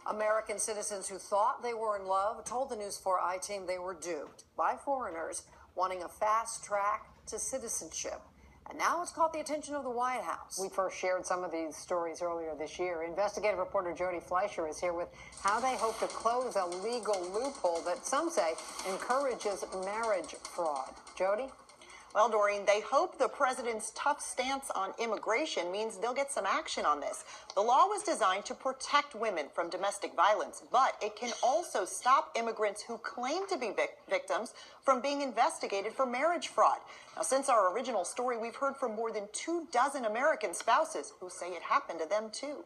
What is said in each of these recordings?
American citizens who thought they were in love told the News 4 I-Team they were duped by foreigners wanting a fast track to citizenship. And now it's caught the attention of the White House. We first shared some of these stories earlier this year. Investigative reporter Jodie Fleischer is here with how they hope to close a legal loophole that some say encourages marriage fraud. Jodie? Well, Doreen, they hope the president's tough stance on immigration means they'll get some action on this. The law was designed to protect women from domestic violence, but it can also stop immigrants who claim to be victims from being investigated for marriage fraud. Now, since our original story, we've heard from more than 24 American spouses who say it happened to them, too.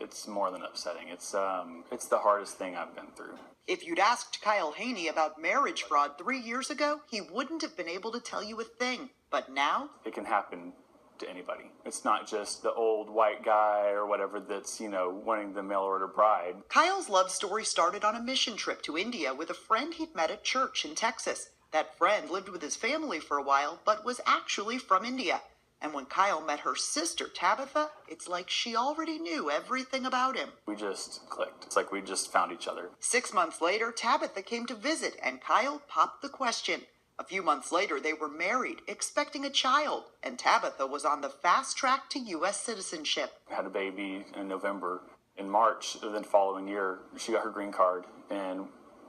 It's more than upsetting. It's the hardest thing I've been through. If you'd asked Kyle Haney about marriage fraud 3 years ago, he wouldn't have been able to tell you a thing. But now? It can happen to anybody. It's not just the old white guy or whatever that's, wanting the mail order bride. Kyle's love story started on a mission trip to India with a friend he'd met at church in Texas. That friend lived with his family for a while, but was actually from India. And when Kyle met her sister, Tabitha, it's like she already knew everything about him. We just clicked. It's like we just found each other. 6 months later, Tabitha came to visit, and Kyle popped the question. A few months later, they were married, expecting a child, and Tabitha was on the fast track to U.S. citizenship. We had a baby in November. In March, the following year, she got her green card, and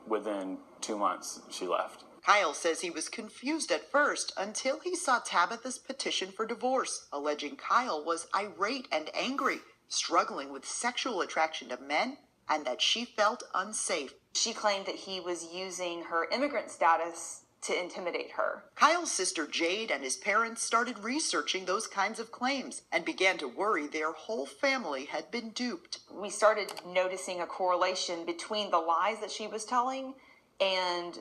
within 2 months, she left. Kyle says he was confused at first until he saw Tabitha's petition for divorce, alleging Kyle was irate and angry, struggling with sexual attraction to men, and that she felt unsafe. She claimed that he was using her immigrant status to intimidate her. Kyle's sister Jade and his parents started researching those kinds of claims and began to worry their whole family had been duped. We started noticing a correlation between the lies that she was telling and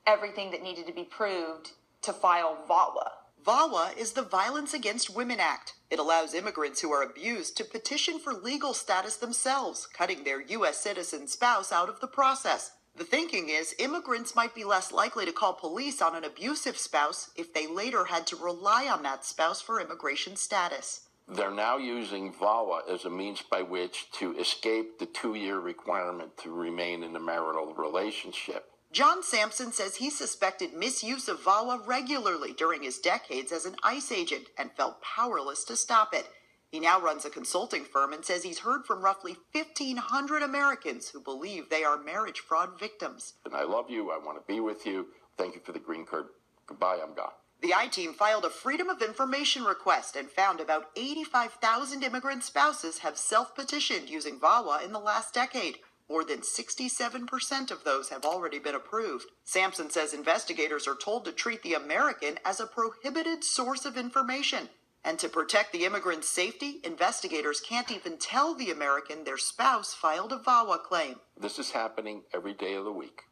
everything that needed to be proved to file VAWA. VAWA is the Violence Against Women Act. It allows immigrants who are abused to petition for legal status themselves, cutting their U.S. citizen spouse out of the process. The thinking is immigrants might be less likely to call police on an abusive spouse if they later had to rely on that spouse for immigration status. They're now using VAWA as a means by which to escape the 2-year requirement to remain in a marital relationship. John Sampson says he suspected misuse of VAWA regularly during his decades as an ICE agent and felt powerless to stop it. He now runs a consulting firm and says he's heard from roughly 1,500 Americans who believe they are marriage fraud victims. And I love you. I want to be with you. Thank you for the green card. Goodbye. I'm gone. The I-Team filed a Freedom of Information request and found about 85,000 immigrant spouses have self-petitioned using VAWA in the last decade. More than 67% of those have already been approved. Sampson says investigators are told to treat the American as a prohibited source of information. And to protect the immigrant's safety, investigators can't even tell the American their spouse filed a VAWA claim. This is happening every day of the week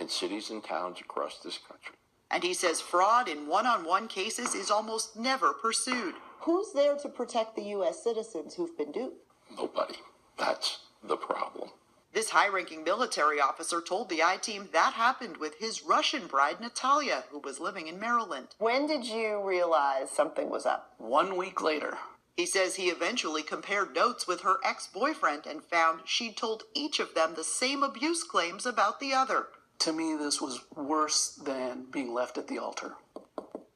in cities and towns across this country. And he says fraud in one-on-one cases is almost never pursued. Who's there to protect the U.S. citizens who've been duped? Nobody. That's the problem. This high-ranking military officer told the I-Team that happened with his Russian bride, Natalia, who was living in Maryland. When did you realize something was up? 1 week later. He says he eventually compared notes with her ex-boyfriend and found she'd told each of them the same abuse claims about the other. To me, this was worse than being left at the altar.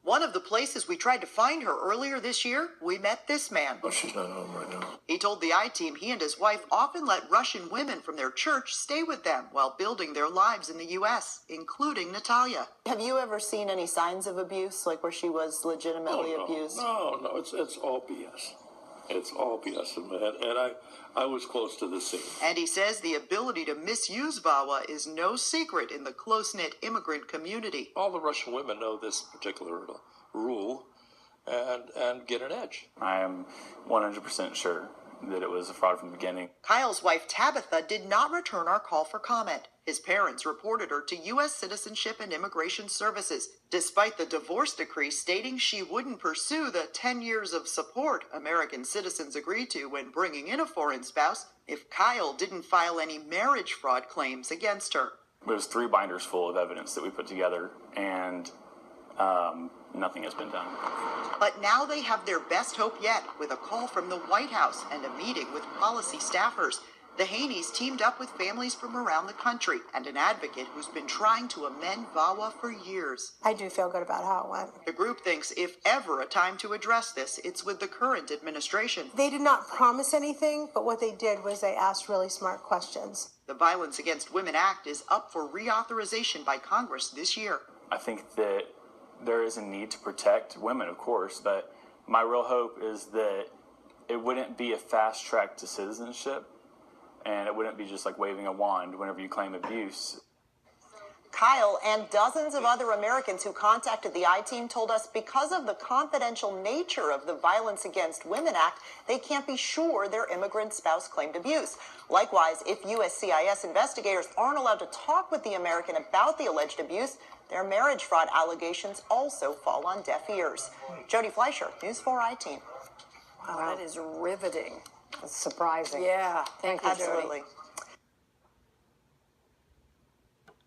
One of the places we tried to find her earlier this year, we met this man. Oh, she's not home right now. He told the I-Team he and his wife often let Russian women from their church stay with them while building their lives in the U.S., including Natalia. Have you ever seen any signs of abuse, like where she was legitimately abused? No, it's all BS. It's all BS, and I was close to the scene. And he says the ability to misuse VAWA is no secret in the close-knit immigrant community. All the Russian women know this particular rule and get an edge. I am 100% sure that it was a fraud from the beginning. Kyle's wife, Tabitha, did not return our call for comment. His parents reported her to U.S. Citizenship and Immigration Services, despite the divorce decree stating she wouldn't pursue the 10 years of support American citizens agreed to when bringing in a foreign spouse if Kyle didn't file any marriage fraud claims against her. It was 3 binders full of evidence that we put together, and nothing has been done. But now they have their best hope yet with a call from the White House and a meeting with policy staffers. The Haneys teamed up with families from around the country and an advocate who's been trying to amend VAWA for years. I do feel good about how it went. The group thinks if ever a time to address this, it's with the current administration. They did not promise anything, but what they did was they asked really smart questions. The Violence Against Women Act is up for reauthorization by Congress this year. I think that there is a need to protect women, of course, but my real hope is that it wouldn't be a fast track to citizenship, and it wouldn't be just like waving a wand whenever you claim abuse. Kyle and dozens of other Americans who contacted the I-Team told us because of the confidential nature of the Violence Against Women Act, they can't be sure their immigrant spouse claimed abuse. Likewise, if USCIS investigators aren't allowed to talk with the American about the alleged abuse, their marriage fraud allegations also fall on deaf ears. Jodie Fleischer, News 4 I-Team. Wow, that is riveting. It's surprising. Yeah, thank you, Jodie. Absolutely.